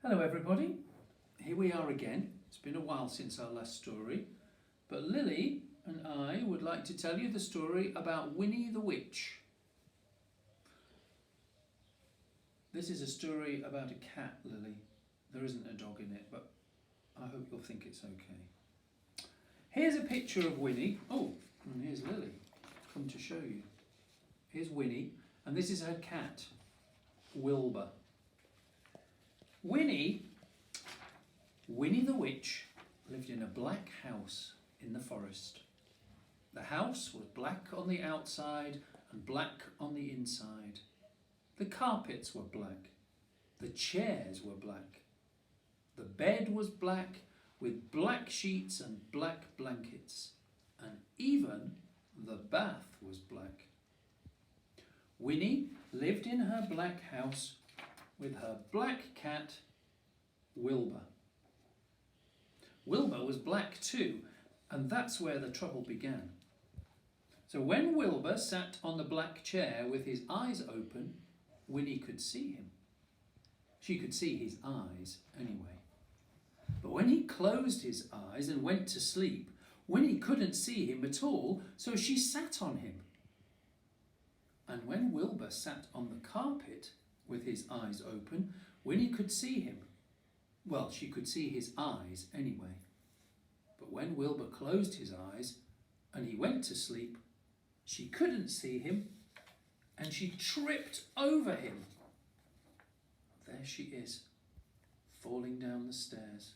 Hello everybody, here we are again. It's been a while since our last story, but Lily and I would like to tell you the story about Winnie the Witch. This is a story about a cat, Lily. There isn't a dog in it, but I hope you'll think it's okay. Here's a picture of Winnie. Oh, and here's Lily. Come to show you. Here's Winnie, and this is her cat, Wilbur. Winnie the Witch lived in a black house in the forest. The house was black on the outside and black on the inside. The carpets were black. The chairs were black. The bed was black with black sheets and black blankets. And even the bath was black. Winnie lived in her black house with her black cat, Wilbur. Wilbur was black too, and that's where the trouble began. So when Wilbur sat on the black chair with his eyes open, Winnie could see him. She could see his eyes anyway. But when he closed his eyes and went to sleep, Winnie couldn't see him at all, so she sat on him. And when Wilbur sat on the carpet with his eyes open, Winnie could see him. Well, she could see his eyes anyway. But when Wilbur closed his eyes and he went to sleep, she couldn't see him and she tripped over him. There she is, falling down the stairs.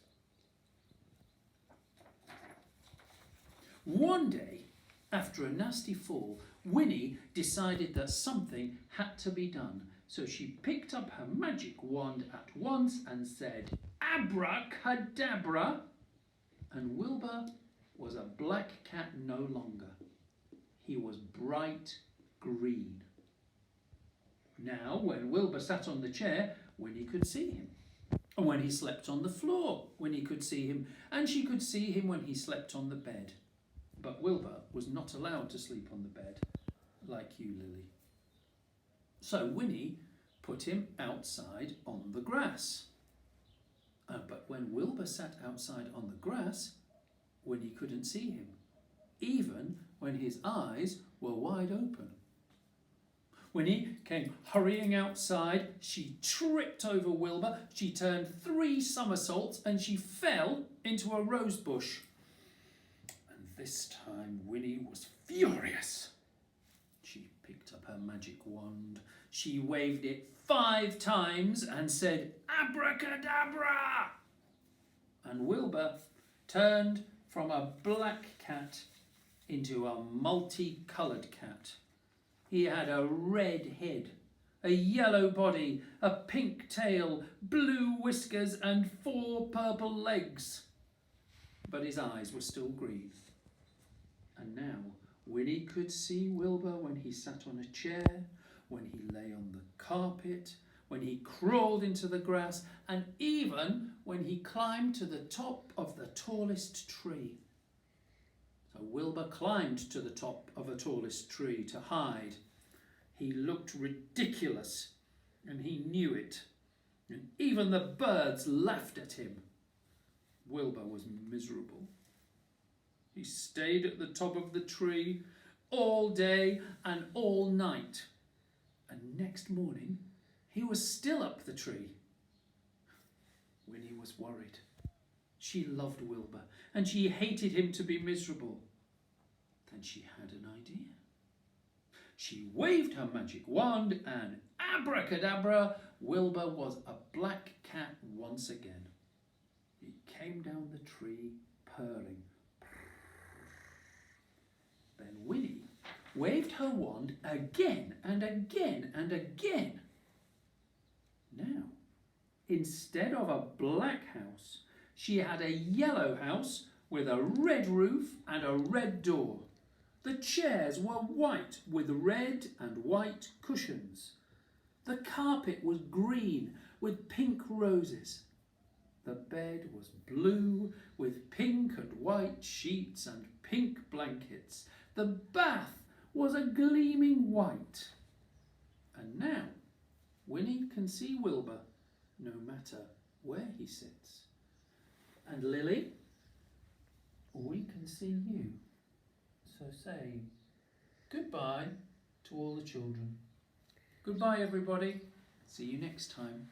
One day, after a nasty fall, Winnie decided that something had to be done. So she picked up her magic wand at once and said, "Abracadabra!" And Wilbur was a black cat no longer. He was bright green. Now, when Wilbur sat on the chair, Winnie could see him. And when he slept on the floor, Winnie could see him. And she could see him when he slept on the bed. But Wilbur was not allowed to sleep on the bed, like you, Lily. So Winnie put him outside on the grass. But when Wilbur sat outside on the grass, Winnie couldn't see him, even when his eyes were wide open. Winnie came hurrying outside. She tripped over Wilbur. She turned 3 somersaults and she fell into a rose bush. And this time Winnie was furious. She picked up her magic wand. She waved it 5 times and said, "Abracadabra!" And Wilbur turned from a black cat into a multicoloured cat. He had a red head, a yellow body, a pink tail, blue whiskers and 4 purple legs. But his eyes were still green. And now Winnie could see Wilbur when he sat on a chair, when he lay on the carpet, when he crawled into the grass, and even when he climbed to the top of the tallest tree. So Wilbur climbed to the top of the tallest tree to hide. He looked ridiculous, and he knew it. And even the birds laughed at him. Wilbur was miserable. He stayed at the top of the tree all day and all night. And next morning, he was still up the tree. Winnie was worried. She loved Wilbur, and she hated him to be miserable. Then she had an idea. She waved her magic wand, and abracadabra, Wilbur was a black cat once again. He came down the tree, purring. Then Winnie waved her wand again and again and again. Now, instead of a black house, she had a yellow house with a red roof and a red door. The chairs were white with red and white cushions. The carpet was green with pink roses. The bed was blue with pink and white sheets and pink blankets. The bath was a gleaming white. And now Winnie can see Wilbur no matter where he sits. And Lily, we can see you. So say goodbye to all the children. Goodbye, everybody. See you next time.